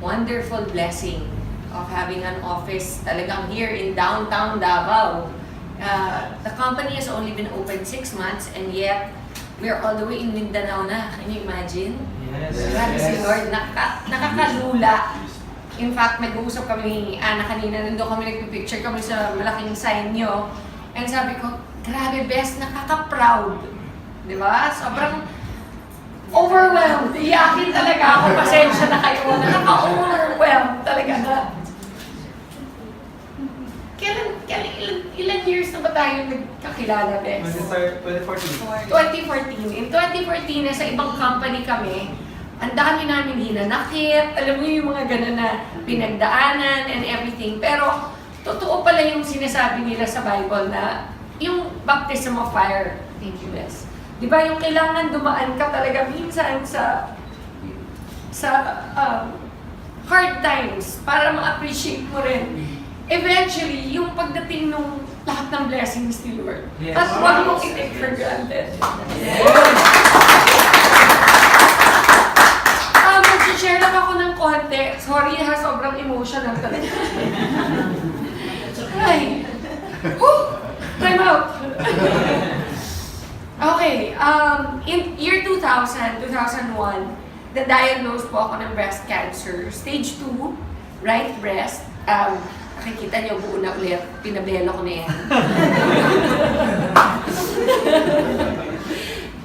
wonderful blessing of having an office talagang here in downtown Davao. The company has only been open 6 months and yet we're all the way in Mindanao na. Can you imagine? Yes. Grabe si Lord, nakakalula. In fact, nag-uusap kami ni Ana kanina, nandun kami nagpipicture kami sa malaking sign nyo. And sabi ko, grabe best, nakaka-proud. Di ba? Sobrang overwhelmed. Iyakin talaga ako. Pasensya na kayo. Nakaka-overwhelmed talaga na. Ilan years na ba tayo nagkakilala, Bes? 2014. 2014. In 2014, nasa ibang company kami. Ang dami namin hinanakit. Alam mo yung mga gano'n na pinagdaanan and everything. Pero, totoo pala yung sinasabi nila sa Bible na yung baptism of fire. Thank you, Bes. Di ba yung kailangan dumaan ka talaga minsan sa hard times para ma-appreciate mo rin. Eventually, yung pagdating nung lahat ng blessings ni Lord. Yes. At huwag mong i-take for granted. Yes. Mag-share lang ako ng konti. Sorry ha, sobrang emotional talaga. Ay! Woo! Time out! Okay, in year 2000, 2001, na-diagnose po ako ng breast cancer. Stage 2, right breast. Nakikita niyo, buo na ulit. Pinabelo ko na yan.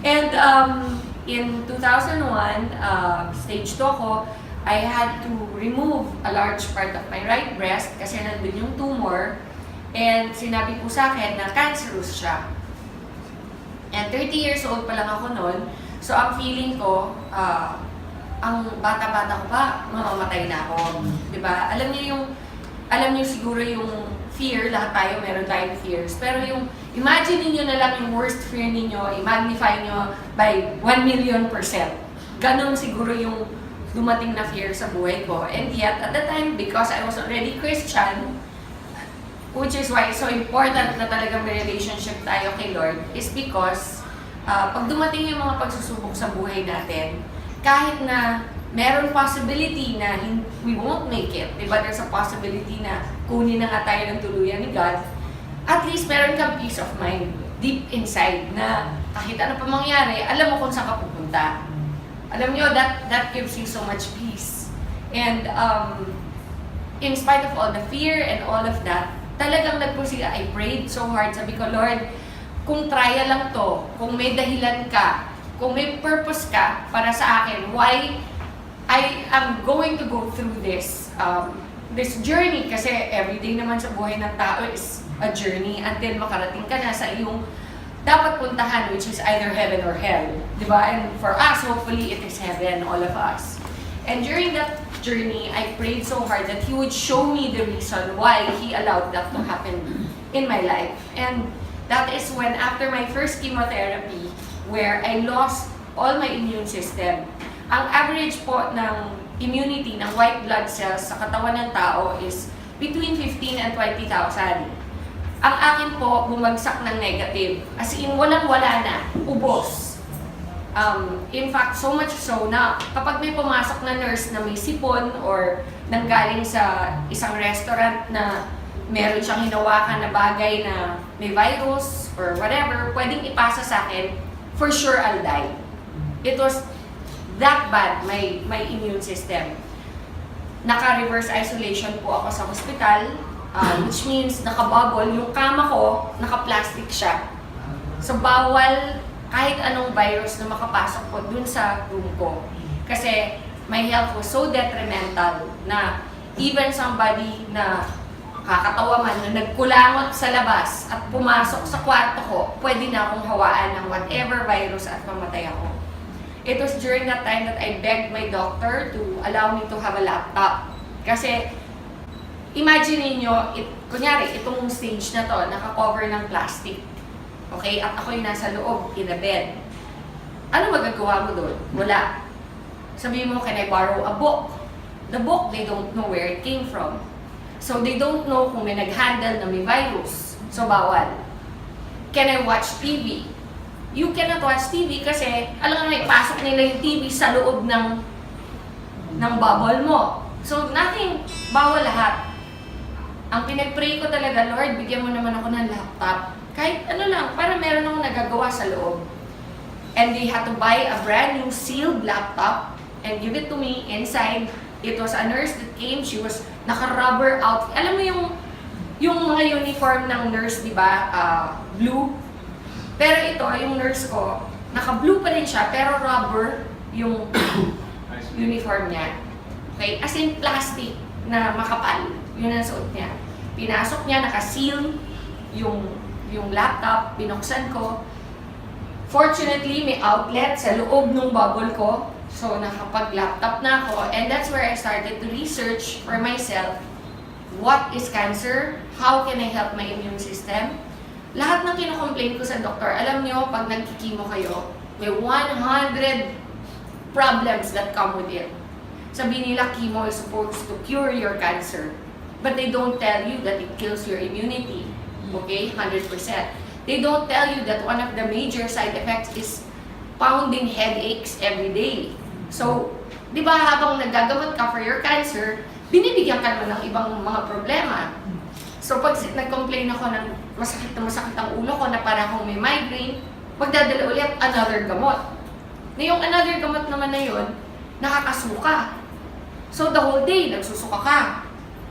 And in 2001, stage 2 ako, I had to remove a large part of my right breast kasi nandun yung tumor. And sinabi po sa akin na cancerous siya. And 30 years old pa lang ako noon. So ang feeling ko, ang bata-bata ko pa, mamamatay na ako. Diba? Alam niyo siguro yung fear, lahat tayo meron tayong fears. Pero yung, imagine niyo na lang yung worst fear niyo, i-magnify niyo by 1,000,000%. Ganon siguro yung dumating na fear sa buhay ko. And yet, at the time, because I was already Christian, which is why it's so important na talagang may relationship tayo kay Lord, is because pag dumating yung mga pagsusubok sa buhay natin, kahit na meron possibility na we won't make it, diba? There's a possibility na kunin na nga tayo ng tuluyan ni God, at least meron kang peace of mind deep inside na kahit ano pa mangyari, alam mo kung saan ka pupunta. Alam nyo, that gives you so much peace. And in spite of all the fear and all of that, talagang nagpursige. I prayed so hard. Sabi ko, Lord, kung trial lang to, kung may dahilan ka, kung may purpose ka para sa akin, why I am going to go through this journey, kasi everyday naman sa buhay ng tao is a journey until makarating ka na sa iyong dapat puntahan, which is either heaven or hell. Diba? And for us, hopefully, it is heaven, all of us. And during that journey, I prayed so hard that He would show me the reason why He allowed that to happen in my life. And that is when, after my first chemotherapy, where I lost all my immune system, ang average po ng immunity ng white blood cells sa katawan ng tao is between 15 and 20,000. Ang akin po, bumagsak ng negative. As in, walang-wala na. Ubos. In fact, so much so na kapag may pumasok na nurse na may sipon or nanggaling sa isang restaurant na meron siyang hinawakan na bagay na may virus or whatever, pwedeng ipasa sa akin, for sure I'll die. It was that bad, my immune system. Naka-reverse isolation po ako sa hospital, which means naka-bubble. Yung kama ko, naka-plastic siya. So bawal kahit anong virus na makapasok po dun sa room ko. Kasi my health was so detrimental na even somebody na kakatawa man na nagkulangot sa labas at pumasok sa kwarto ko, pwede na akong hawaan ng whatever virus at mamatay ako. It was during that time that I begged my doctor to allow me to have a laptop. Kasi, imagine niyo, kunyari, itong stage na to, naka-cover ng plastic. Okay? At ako yung nasa loob, in a bed. Ano magagawa mo doon? Wala. Sabihin mo, can I borrow a book? The book, they don't know where it came from. So, they don't know kung may nag-handle na may virus. So, bawal. Can I watch TV? You cannot watch TV kasi, alam nga, ipasok nila yung TV sa loob ng bubble mo. So nothing, bawal lahat. Ang pinag-pray ko talaga, Lord, bigyan mo naman ako ng laptop. Kahit ano lang, para meron akong nagagawa sa loob. And they had to buy a brand new sealed laptop and give it to me inside. It was a nurse that came, she was naka-rubber outfit. Alam mo yung mga uniform ng nurse, di ba? Blue. Pero ito, yung nurse ko, naka-blue pa rin siya, pero rubber yung uniform niya. Okay? As in plastic na makapal. Yun ang suot niya. Pinasok niya, naka-seal yung laptop, binuksan ko. Fortunately, may outlet sa loob ng bubble ko. So, nakapag-laptop na ako. And that's where I started to research for myself. What is cancer? How can I help my immune system? Lahat ng kinocomplain ko sa doktor, alam niyo, pag nagkikimo kayo, may 100 problems that come with it. Sabi nila, chemo is supposed to cure your cancer. But they don't tell you that it kills your immunity. Okay? 100%. They don't tell you that one of the major side effects is pounding headaches every day. So, di ba habang nagagamot ka for your cancer, binibigyan ka naman ng ibang mga problema. So, pag nag-complain ako ng masakit ang ulo ko na para akong may migraine, magdadala ulit another gamot. Na yung another gamot naman na yun, nakakasuka. So, the whole day, nagsusuka ka.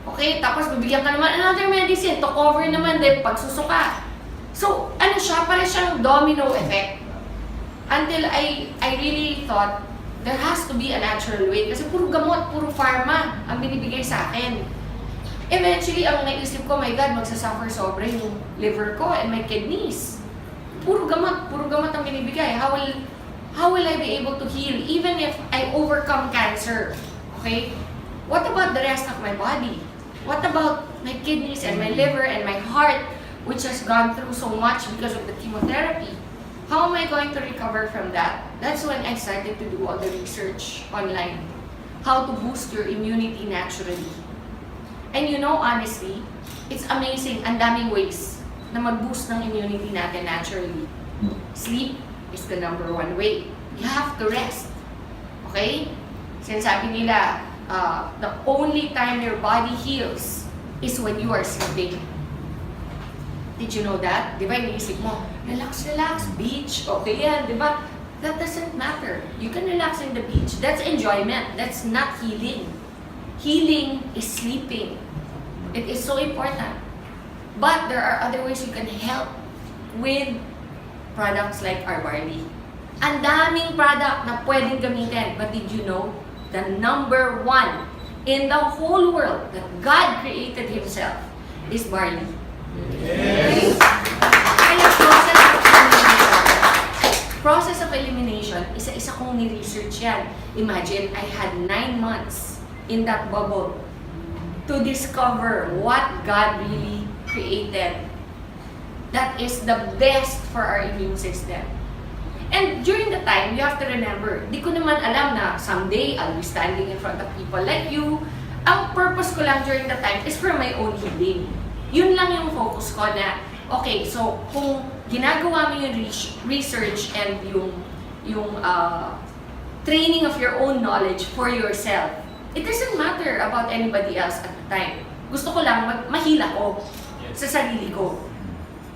Okay, tapos bibigyan ka naman another medicine to cover naman din pagsusuka. So, ano siya? Para siyang domino effect. Until I really thought, there has to be a natural way. Kasi puro gamot, puro pharma ang binibigay sa akin. Eventually, ang naisip ko, my God, magsasuffer sobra yung liver ko and my kidneys. Puro gamot ang binibigay. How will I be able to heal even if I overcome cancer? Okay? What about the rest of my body? What about my kidneys and my liver and my heart, which has gone through so much because of the chemotherapy? How am I going to recover from that? That's when I started to do all the research online. How to boost your immunity naturally. And you know, honestly, it's amazing. Ang daming ways na mag-boost ng immunity natin naturally. Sleep is the number one way. You have to rest. Okay? Sinasabi nila, the only time your body heals is when you are sleeping. Did you know that? Di ba, iniisip mo, relax, beach, okay yan, di ba? That doesn't matter. You can relax in the beach. That's enjoyment. That's not healing. Healing is sleeping. It is so important. But there are other ways you can help with products like our barley. Ang daming product na pwedeng gamitin. But did you know, the number one in the whole world that God created Himself is barley. Okay? Kaya process of elimination, isa-isa kong ni-research yan. Imagine, I had 9 months in that bubble to discover what God really created that is the best for our immune system. And during the time, you have to remember, di ko naman alam na someday I'll be standing in front of people like you. Ang purpose ko lang during the time is for my own healing. Yun lang yung focus ko na, okay, so kung ginagawa mo yung research and yung training of your own knowledge for yourself, it doesn't matter about anybody else at the time. Gusto ko lang mahila ko sa sarili ko.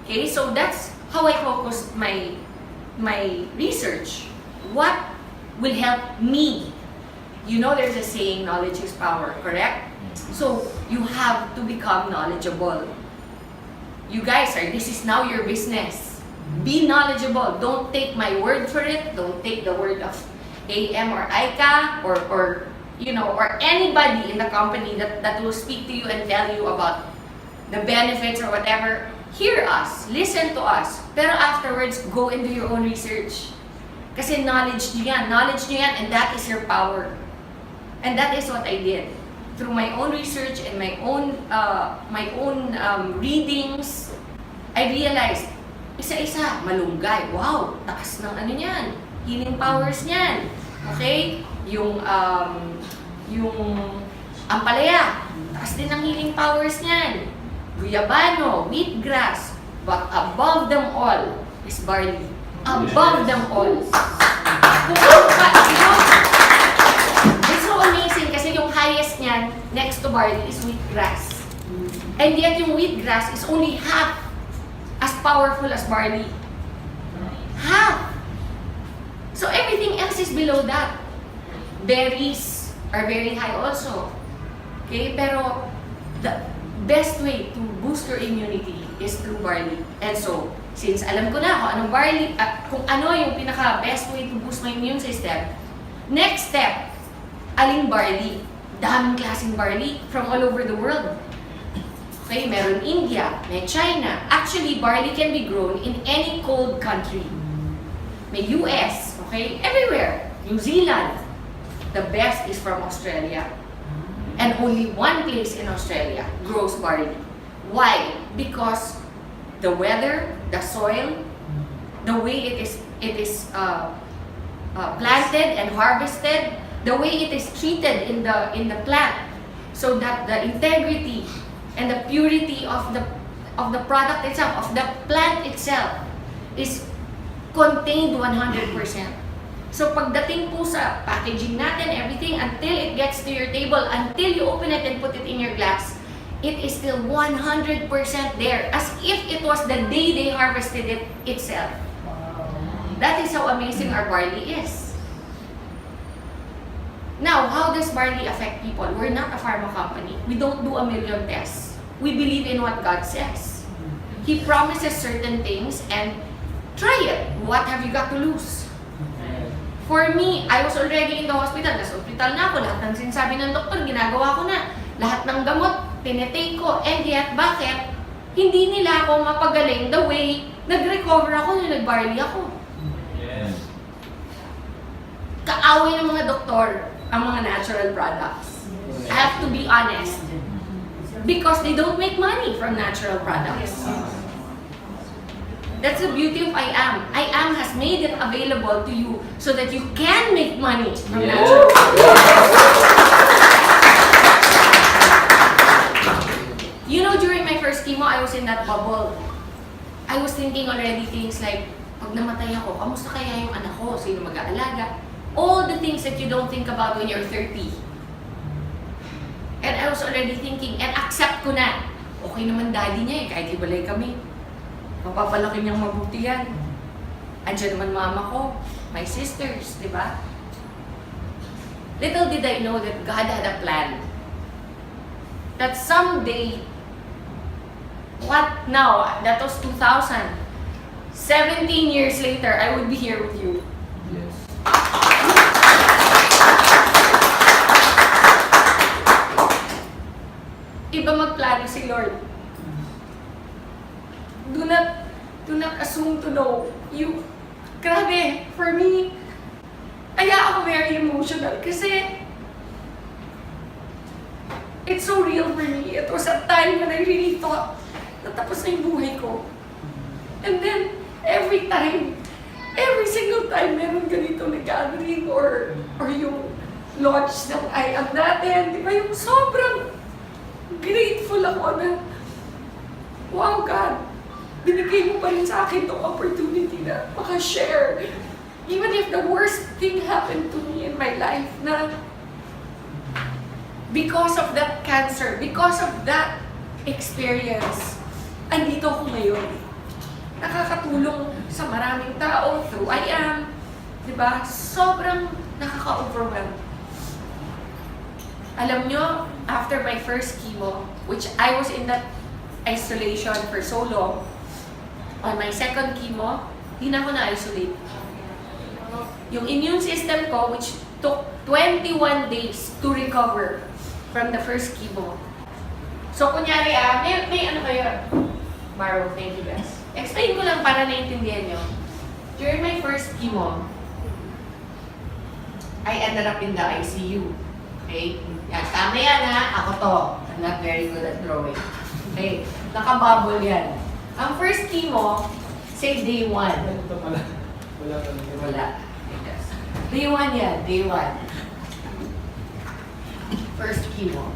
Okay, so that's how I focused my research. What will help me? You know, there's a saying, knowledge is power, correct? So you have to become knowledgeable. You guys this is now your business. Be knowledgeable. Don't take my word for it. Don't take the word of AM or ICA or you know, or anybody in the company that will speak to you and tell you about the benefits or whatever. Hear us, listen to us, pero afterwards, go into your own research. Kasi knowledge nyo yan, and that is your power. And that is what I did. Through my own research and my own readings, I realized, isa-isa, malunggay, wow, taas ng ano niyan, healing powers niyan. Okay? Yung ampalaya, taas din ng healing powers niyan. Guyabano, wheatgrass, but above them all is barley. Above them all. It's so amazing kasi yung highest niya niyan, next to barley, is wheatgrass. And yet yung wheatgrass is only half as powerful as barley. Half! So everything else is below that. Berries are very high also. Okay? Pero the best way to boost your immunity is through barley. And so, since alam ko na kung anong barley, kung ano yung pinaka-best way to boost my immune system, next step, aling barley? Daming klaseng barley from all over the world. Okay, meron India, may China. Actually, barley can be grown in any cold country. May US, okay, everywhere. New Zealand. The best is from Australia. And only one place in Australia grows barley. Why? Because the weather, the soil, the way it is planted and harvested, the way it is treated in the plant, so that the integrity and the purity of the product itself, of the plant itself, is contained 100%. So pagdating po sa packaging natin, everything, until it gets to your table, until you open it and put it in your glass, it is still 100% there, as if it was the day they harvested it itself. That is how amazing our barley is. Now, how does barley affect people? We're not a pharma company. We don't do a million tests. We believe in what God says. He promises certain things, and try it. What have you got to lose? For me, I was already in the hospital. Nasa hospital na ako. Lahat ng sinasabi ng doktor, ginagawa ko na. Lahat ng gamot, tinetake ko. And yet, bakit? Hindi nila ako mapagaling the way nag-recover ako nung nag-barley ako. Yes. Kaaway ng mga doktor ang mga natural products. I have to be honest. Because they don't make money from natural products. That's the beauty of I Am. I Am has made it available to you so that you can make money from natural products. You know, during my first chemo, I was in that bubble. I was thinking already things like, pag namatay ako, kamusta kaya yung anak ko? Sino mag-aalaga? All the things that you don't think about when you're 30. And I was already thinking, and accept ko na, okay naman daddy niya eh, kahit ibalay kami. Mapapalaki niyang mabuti yan. Andiyan naman mama ko, my sisters, di ba? Little did I know that God had a plan. That someday, what now? That was 2000. 17 years later, I would be here with you. Yes. Iba magplano si Lord. Do not assume to know. You, grabe, for me, kaya ako very emotional kasi it's so real for me. It was a time when I really thought na tapos na yung buhay ko. And then, every single time meron ganito na gathering or yung launch ng I Am natin, di ba, yung sobrang grateful ako na, wow God, binigay mo pa rin sa akin itong opportunity na makashare. Even if the worst thing happened to me in my life, na because of that cancer, because of that experience, andito ako ngayon. Nakakatulong sa maraming tao through I Am. Diba? Sobrang nakaka-overwhelm. Alam nyo, after my first chemo, which I was in that isolation for so long, on my second chemo, di na ako na-isolate. Yung immune system ko, which took 21 days to recover from the first chemo. So, kunyari may ano kayo? Maro, thank you guys. Explain ko lang para naiintindihan nyo. During my first chemo, I ended up in the ICU. Okay? Yan, tama yan ha. Ako to. I'm not very good at drawing. Okay? Nakabubble yan. Ang first chemo, say day 1. Ito pala. Wala talaga. Wala. Day 1 yan. Day 1. First chemo.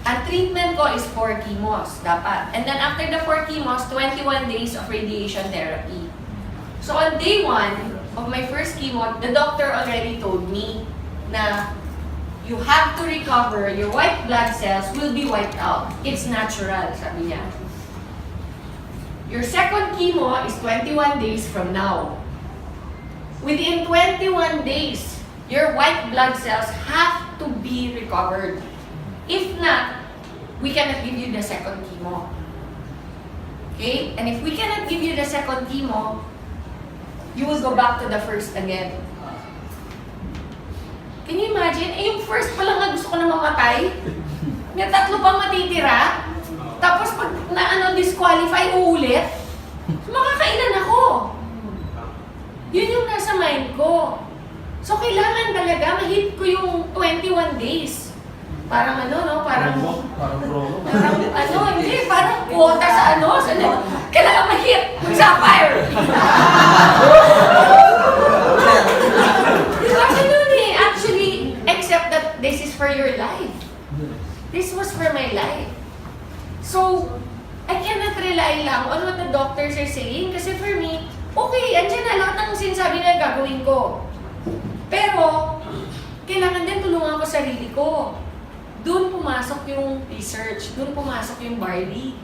Ang treatment ko is 4 chemos. Dapat. And then after the 4 chemos, 21 days of radiation therapy. So on day 1 of my first chemo, the doctor already told me na you have to recover, your white blood cells will be wiped out. It's natural, sabi niya. Your second chemo is 21 days from now. Within 21 days, your white blood cells have to be recovered. If not, we cannot give you the second chemo. Okay? And if we cannot give you the second chemo, you will go back to the first again. Can you imagine? Yung first pa lang nga gusto ko na mamatay. May tatlo pang matitira. Tapos pag disqualify, uulit. Makakailan ako. Yun yung nasa mind ko. So, kailangan talaga ma-hit ko yung 21 days. Parang parang hindi, parang quota sa kailangan ma-hit, mag-sapphire. Diba ganun eh, actually, except that this is for your life. This was for my life. So, I cannot rely lang on what the doctors are saying kasi for me, okay, andyan na lahat ng sinasabi na gagawin ko. Pero, kailangan din tulungan ko sarili ko. Doon pumasok yung research, doon pumasok yung barley.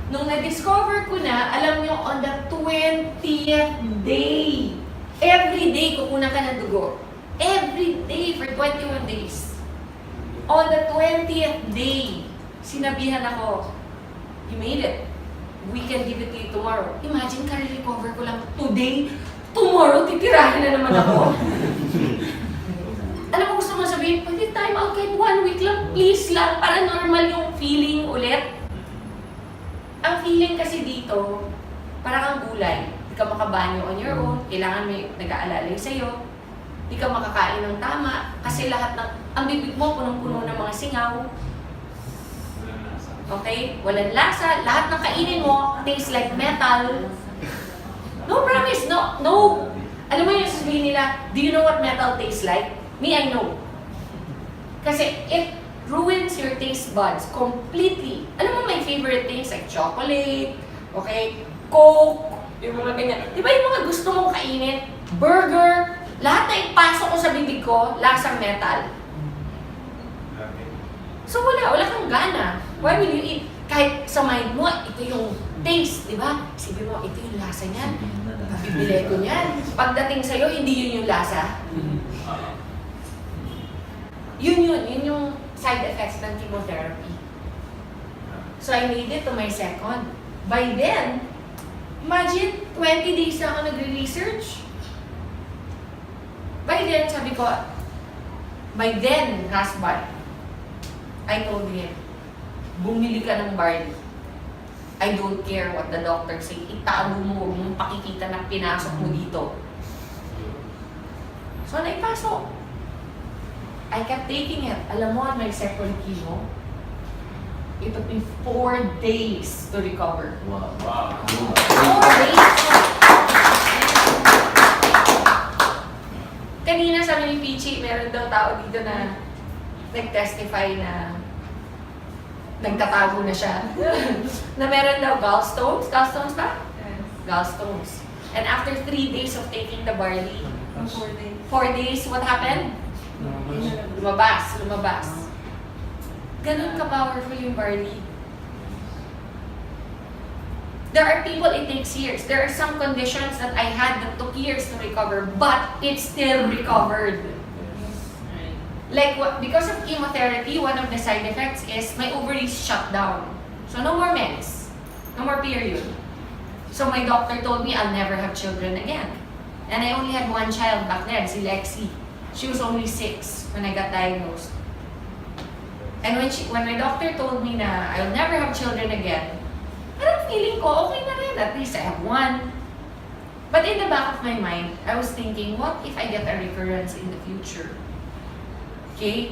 Nung na-discover ko na, alam nyo, on the 20th day, every day kukunan ka ng dugo. Every day for 21 days. On the 20th day, sinabihan ako, you made it. We can give it to you tomorrow. Imagine, ka-recover ko lang today, tomorrow, titirahin na naman ako. Alam mo, gusto mo sabihin, pwede time out kahit 1 week lang, please lang, para normal yung feeling ulit. Ang feeling kasi dito, para kang gulay. Di ka makabanyo on your own, kailangan may nag-aalalay sa'yo. Di ka makakain ng tama, kasi lahat ng, ang bibig mo punong-puno ng mga singaw. Okay? Walang lasa, lahat ng kainin mo, tastes like metal. No promise, no. Alam mo yung sasabihin nila, do you know what metal tastes like? Me, I know. Kasi it ruins your taste buds completely. Alam mo, my favorite things like chocolate, okay, Coke, yung mga ganyan. Di ba yung mga gusto mong kainin? Burger, lahat na ipasok ko sa bibig ko, lasang metal. So wala kang gana. Why will you eat? Kahit sa mind mo, ito yung taste, di ba? Sabi mo, ito yung lasa niyan. Pabibili ko niyan. Pagdating sa'yo, hindi yun yung lasa. Yun yung side effects ng chemotherapy. So I made it to my second. By then, imagine, 20 days na ako nagre-research. By then, sabi ko, by then, husband, I told him, bumili ka ng barley. I don't care what the doctor say. Itago mo, huwag mong pakikita na pinasok mo dito. So, naipasok. I kept taking it. Alam mo, on my second chemo, it took me 4 days to recover. Wow. 4 days. Kanina sabi ni Pichi, meron daw tao dito na nag-testify na nagtatago na siya. Na meron daw gallstones. Gallstones ba? Yes. Gallstones. And after 3 days of taking the barley, 4 days. 4 days, what happened? Lumabas. Ganun ka-powerful yung barley. There are people it takes years. There are some conditions that I had that took years to recover, but it still recovered. Like, because of chemotherapy, one of the side effects is my ovaries shut down. So, no more mens. No more period. So, my doctor told me I'll never have children again. And I only had one child back then, si Lexi. She was only 6 when I got diagnosed. And when my doctor told me na I'll never have children again, parang feeling ko, okay na rin. At least I have one. But in the back of my mind, I was thinking, what if I get a recurrence in the future? Okay?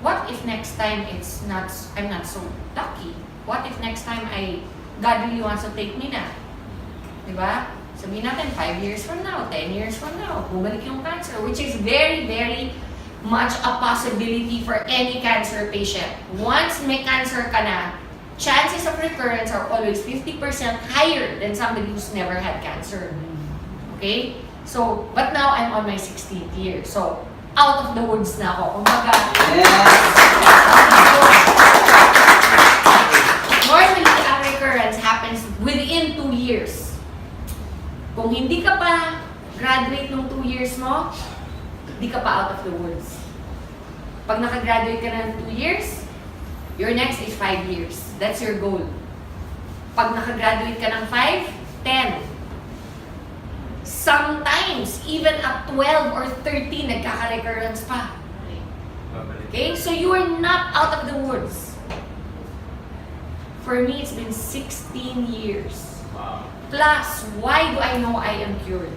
What if next time I'm not so lucky? What if next time God really wants to take me na? Diba? Sabihin natin, 5 years from now, 10 years from now, bumalik yung cancer, which is very, very much a possibility for any cancer patient. Once may cancer ka na, chances of recurrence are always 50% higher than somebody who's never had cancer. Okay? So, but now I'm on my 16th year. So, out of the woods na ako. Kumbaga, normally, ang recurrence happens within 2 years. Kung hindi ka pa graduate ng 2 years mo, hindi ka pa out of the woods. Pag nakagraduate ka na ng 2 years, your next is 5 years. That's your goal. Pag nakagraduate ka ng 5, 10. Sometimes, even at 12 or 13, nagkaka-recurrence pa. Okay? So you are not out of the woods. For me, it's been 16 years. Wow. Plus, why do I know I am cured?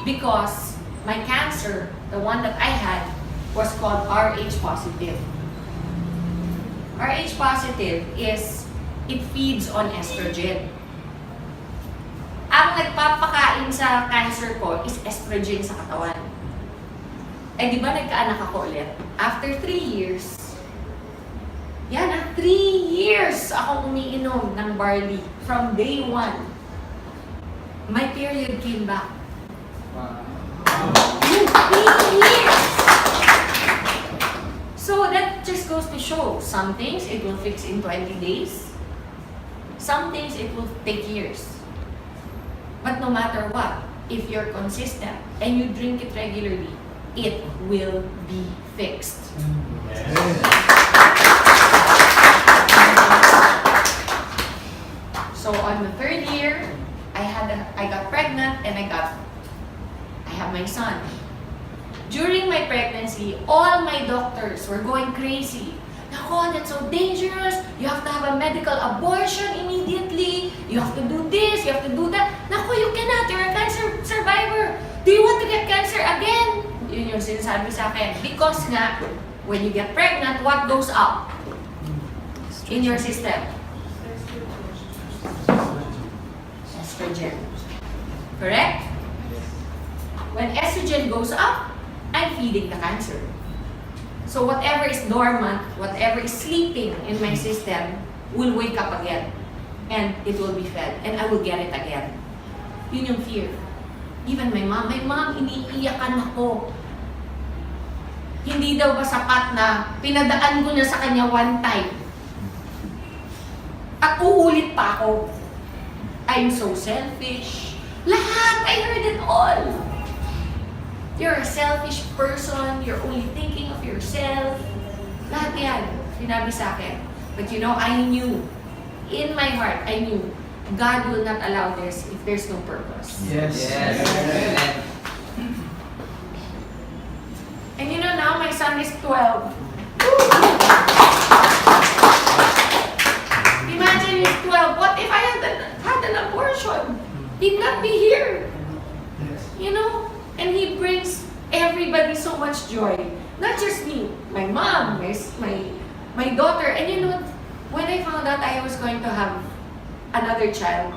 Because my cancer, the one that I had, was called Rh positive. Rh positive is, it feeds on estrogen. Ang nagpapakain sa cancer ko is estrogen sa katawan. Eh di ba nagkaanak ako ulit? After 3 years, 3 years ako umiinom ng barley from day 1. My period came back. Wow. 3 years! So that just goes to show, some things it will fix in 20 days. Some things it will take years. But no matter what, if you're consistent and you drink it regularly, it will be fixed. So on the 3rd year, I got pregnant and I have my son. During my pregnancy, all my doctors were going crazy. Nako, that's so dangerous. You have to have a medical abortion immediately. You have to do this, you have to do that. Nako, you cannot. You're a cancer survivor. Do you want to get cancer again? Yun yung sinasabi sa akin. Because nga, when you get pregnant, what goes up in your system? Estrogen. Correct? When estrogen goes up, I'm feeding the cancer. So whatever is dormant, whatever is sleeping in my system will wake up again. And it will be fed. And I will get it again. Yun yung fear. Even my mom, iniiyakan ako. Hindi daw ba sapat na pinadaan ko na sa kanya one time. At uulit pa ako. I'm so selfish. Lahat, I heard it all. You're a selfish person. You're only thinking of yourself. Lahat yan, sinabi sa akin. But you know, I knew, in my heart, I knew, God will not allow this if there's no purpose. Yes. And you know, now my son is 12. Imagine he's 12. What if I had an abortion? He'd not be here. You know? And he brings everybody so much joy. Not just me, my mom, my daughter. And you know, when I found out I was going to have another child,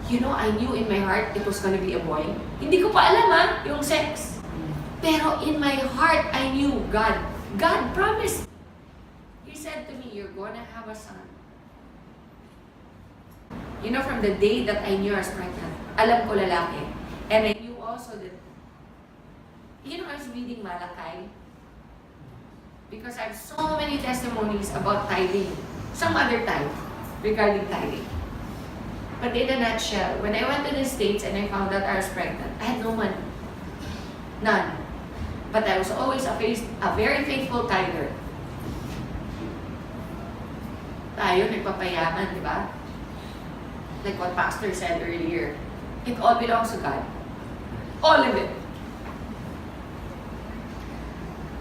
you know, I knew in my heart it was going to be a boy. Hindi ko pa alam yung sex. Pero in my heart, I knew God promised. He said to me, you're going to have a son. You know, from the day that I knew I was pregnant, alam ko lalaki. And I knew also that, you know, I was reading Malakay because I have so many testimonies about tithing, some other time regarding tithing. But in a nutshell, when I went to the States and I found out I was pregnant, I had no money. None. But I was always a very faithful tither. Tayo, nagpapayaman, di ba? Like what Pastor said earlier, it all belongs to God. All of it.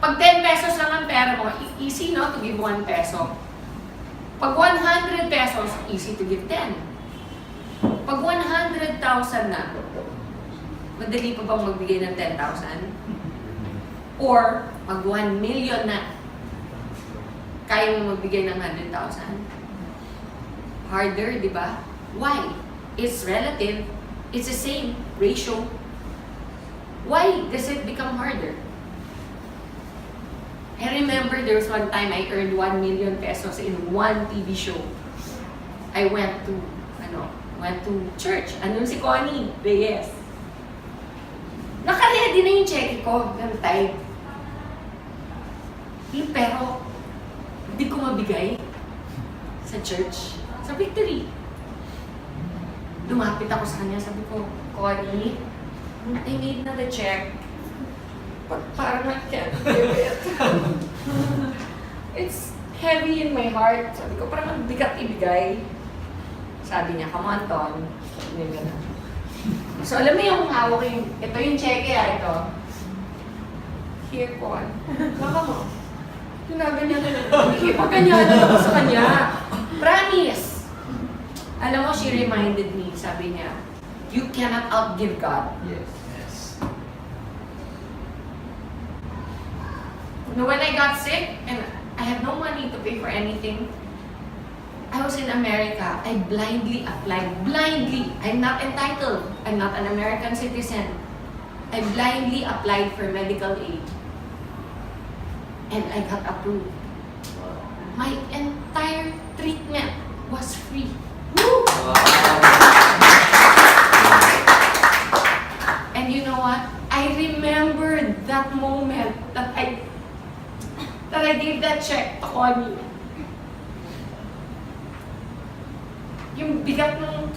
Pag 10 pesos lang ang pera mo, easy no to give 1 peso. Pag 100 pesos, easy to give 10. Pag 100,000 na, madali pa bang magbigay ng 10,000? Or, pag 1 million na, kaya mo magbigay ng 100,000? Harder, di ba? Why? It's relative. It's the same ratio. Why does it become harder? I remember there was one time I earned 1 million pesos in one TV show. I went to church. Andun si Connie Reyes. Naka-ready na yung check ko ng tithe. Pero, hindi ko mabigay sa church. Sa Victory. Lumapit ako sa kanya, sabi ko, Connie, I made na the check. But parang I can't give it. It's heavy in my heart. Sabi ko, parang ang bigat ibigay. Sabi niya, come on, Ton. Sabi niya gano'n. So, alam mo yung hawak yung, ito yung cheque ito. Here, Con. Baka mo. Sinabi niya, ipaganyanan ako sa kanya. Promise. Alam mo, she reminded me, sabi niya, you cannot outgive God. Yes. When I got sick and I had no money to pay for anything, I was in America. I blindly applied. Blindly. I'm not entitled. I'm not an American citizen. I blindly applied for medical aid. And I got approved. My entire treatment was free. Woo! And you know what? I remembered that moment that I gave that check to Connie. Yung bigat ng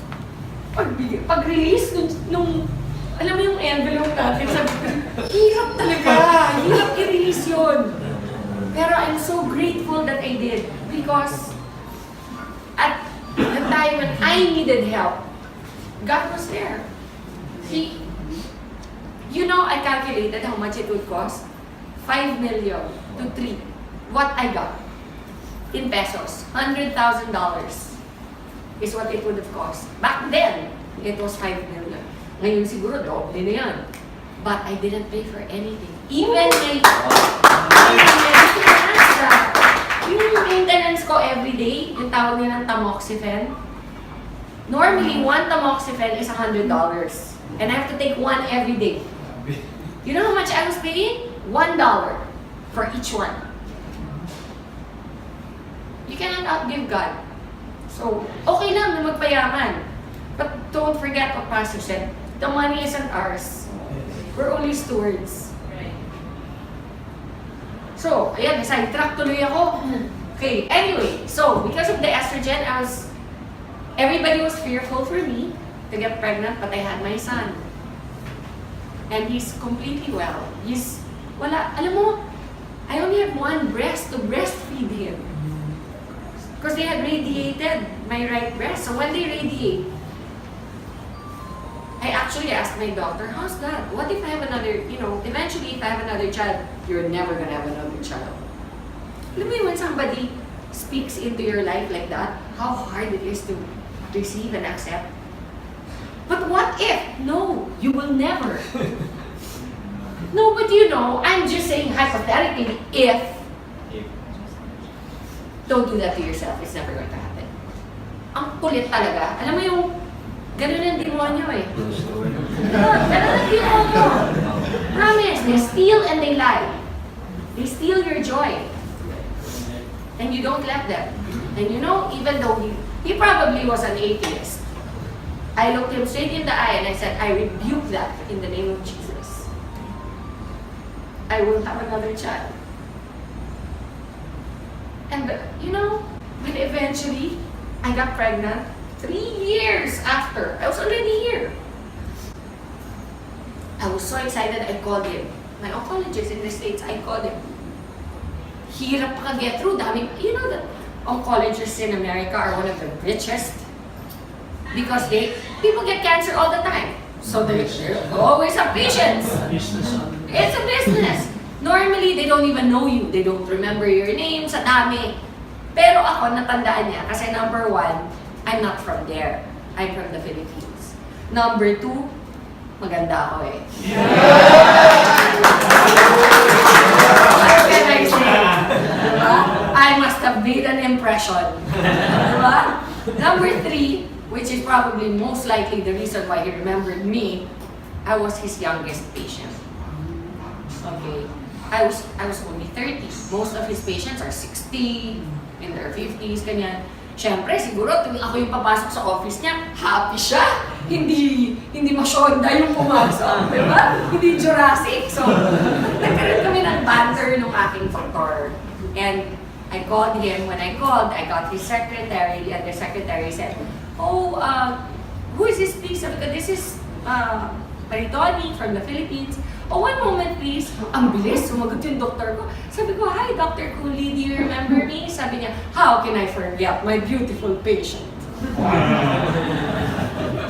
pag-release nung alam mo yung envelope natin, sabi ko, hirap talaga, hirap i-release yun. Pero I'm so grateful that I did because at the time when I needed help, God was there. I calculated how much it would cost. 5 million to 3. What I got in pesos, $100,000 is what it would have cost. Back then, it was 5 million. Ngayon siguro, doble na yan. But I didn't pay for anything. Even my yung maintenance ko every day, yung tawag nilang tamoxifen. Normally, one tamoxifen is $100. And I have to take one every day. You know how much I was paying? $1 for each one. You cannot outgive God. So, okay lang na magpayaman. But don't forget what Pastor said. The money isn't ours. We're only stewards. So, ayan, sidetrack tuloy ako. Okay, anyway, so because of the estrogen, everybody was fearful for me to get pregnant, but I had my son. And he's completely well. Alam mo, I only have one breast to breastfeed him. Because they had radiated my right breast. So when they radiate, I actually asked my doctor, how's that? What if I have another, eventually if I have another child, you're never gonna have another child. Alam mo yun, when somebody speaks into your life like that, how hard it is to receive and accept. But what if? No, you will never. No, but I'm just saying hypothetically, if. Don't do that to yourself. It's never going to happen. Ang kulit talaga. Alam mo yung, ganun ang demonyo eh. Ganun ang demonyo. Promise, they steal and they lie. They steal your joy. And you don't let them. And even though he probably was an atheist, I looked him straight in the eye and I said, I rebuke that in the name of Jesus. I will have another child. And when eventually I got pregnant, 3 years after, I was already here. I was so excited, I called him. My oncologist in the States, I called him. Hirap pa get through. That oncologists in America are one of the richest. Because people get cancer all the time. So they always have patients. It's a business. Normally, they don't even know you. They don't remember your name sa dami. Pero ako, natandaan niya. Kasi number 1, I'm not from there. I'm from the Philippines. Number 2, maganda ako eh. What can I say? Diba? I must have made an impression. Diba? Number 3, which is probably most likely the reason why he remembered me, I was his youngest patient. Okay. I was only 30. Most of his patients are 60, in their 50s, ganyan. Siyempre, siguro, tuwing ako yung papasok sa office niya, happy siya. Hindi masyonda yung pumasok, di ba? Hindi Jurassic. So, nagkaroon kami ng banter ng aking doktor. And I called him. When I called, I got his secretary, and the secretary said, "Oh, who is this, please?" Sabi ko, "This is Maritoni from the Philippines." "Oh, one moment, please." Ang bilis, sumagot yung doktor ko. Sabi ko, "Hi, Dr. Cooley, do you remember me?" Sabi niya, "How can I forget my beautiful patient?"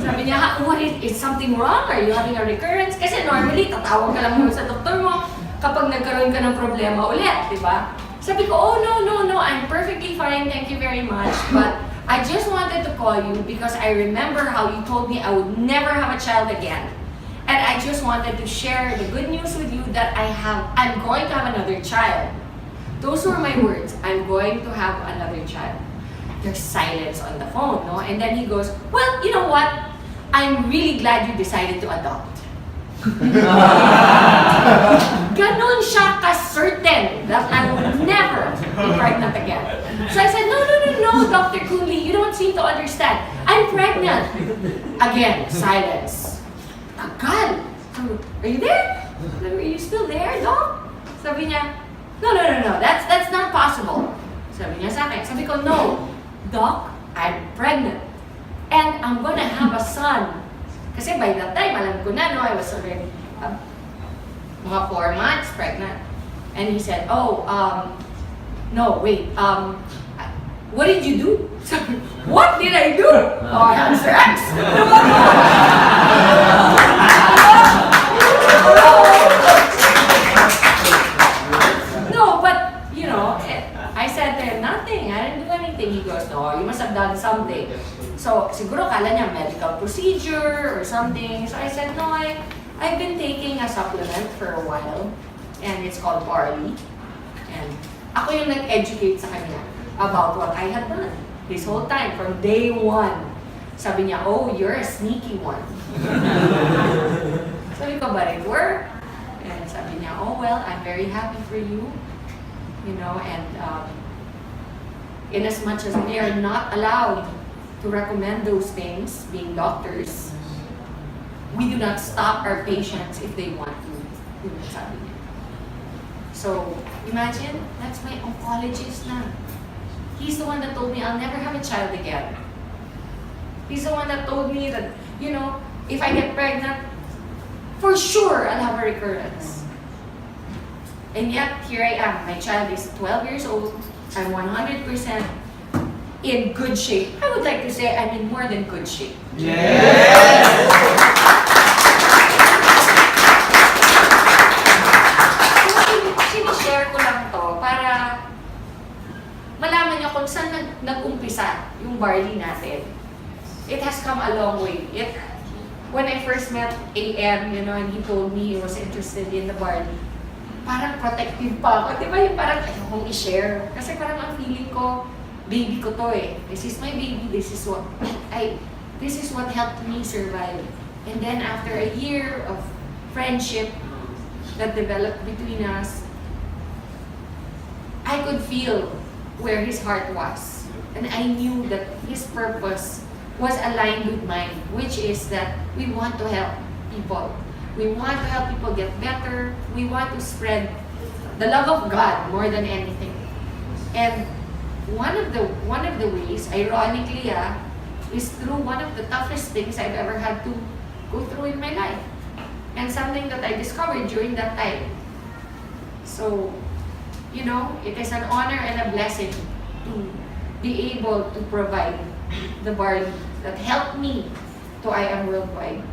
Sabi niya, "What is something wrong? Are you having a recurrence?" Kasi normally, tatawag ka lang sa doktor mo kapag nagkaroon ka ng problema ulit, di ba? Sabi ko, "Oh, no, I'm perfectly fine, thank you very much. But I just wanted to call you because I remember how you told me I would never have a child again. And I just wanted to share the good news with you that I'm going to have another child." Those were my words, "I'm going to have another child." There's silence on the phone, no? And then he goes, "Well, you know what? I'm really glad you decided to adopt." Ganon siya ka-certain that I would never be pregnant again. So I said, no, Dr. Cooley, you don't seem to understand. I'm pregnant. Again, silence. Tagal. Are you there? Are you still there, Doc? Sabi niya, no, that's not possible. Sabi niya sa akin. Sabi ko, "No, Doc, I'm pregnant. And I'm gonna have a son." Kasi by that time, alam ko na, no, I was already mga 4 months pregnant. And he said, "Oh, no, wait, what did you do?" Sabi, "What did I do?" "Oh, I had sex." No, but, you know, I said to him, "Nothing, I didn't do anything." He goes, "No, you must have done something." So, siguro kala niya medical procedure or something. So I said, "No, I've been taking a supplement for a while, and it's called barley." And ako yung nag-educate sa kanya about what I had done this whole time, from day one. Sabi niya, "Oh, you're a sneaky one." Sabi ko, "But it worked." And sabi niya, "Oh, well, I'm very happy for you. You know, and in as much as we are not allowed to recommend those things, being doctors, we do not stop our patients if they want to." Sabi niya. So, imagine, that's my oncologist na. He's the one that told me I'll never have a child again. He's the one that told me that, you know, if I get pregnant, for sure I'll have a recurrence. And yet, here I am. My child is 12 years old. I'm 100% in good shape. I would like to say I'm in more than good shape. Yes! Sinishare ko lang to para malaman niyo kung saan nag-umpisa yung barley natin. It has come a long way. When I first met AM, you know, and he told me he was interested in the barley, parang protective pa ako. Di ba yung parang ayokong i-share? Kasi parang ang feeling ko, baby ko to eh. This is my baby. This is what helped me survive. And then after a year of friendship that developed between us, I could feel where his heart was. And I knew that his purpose was aligned with mine, which is that we want to help people. We want to help people get better. We want to spread the love of God more than anything. And one of the ways, ironically, is through one of the toughest things I've ever had to go through in my life. And something that I discovered during that time. So, you know, it is an honor and a blessing to be able to provide the barley that helped me to I Am Worldwide.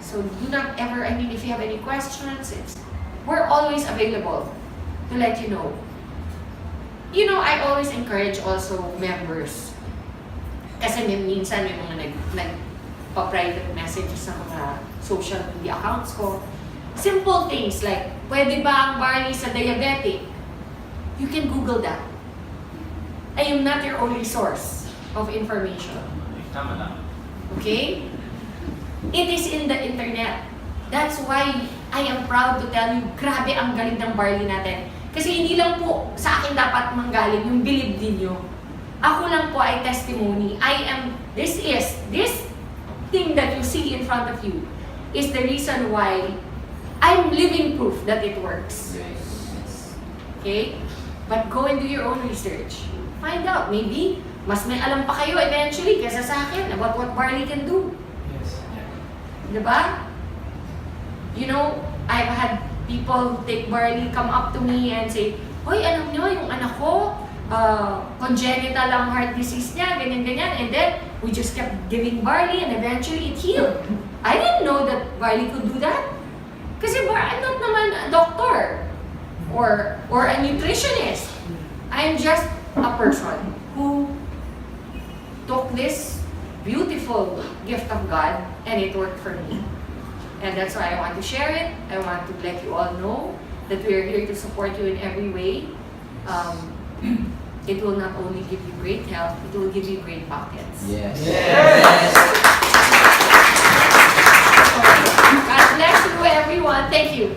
So do not ever, I mean, if you have any questions, we're always available to let you know. You know, I always encourage also members. Kasi minsan may mga nagpa-private messages sa mga social media accounts ko. Simple things like, pwede ba ang barley sa diabetic? You can Google that. I am not your only source of information. Tama lang. Okay? It is in the internet. That's why I am proud to tell you, grabe ang galing ng barley natin. Kasi hindi lang po sa akin dapat manggaling yung believe ninyo. Ako lang po ay testimony. This thing that you see in front of you is the reason why I'm living proof that it works. Okay? But go and do your own research. Find out. Maybe, mas may alam pa kayo eventually kesa sa akin about what barley can do. Yes. Diba? You know, I've had people take barley, come up to me and say, "Hoy, alam nyo, yung anak ko, congenital ang heart disease niya, ganyan-ganyan." And then, we just kept giving barley and eventually it healed. I didn't know that barley could do that. Kasi I'm not naman a doctor or a nutritionist. I'm just a person who took this beautiful gift of God and it worked for me. And that's why I want to share it. I want to let you all know that we are here to support you in every way. It will not only give you great health, it will give you great pockets. Yes. Yes. God bless you, everyone. Thank you.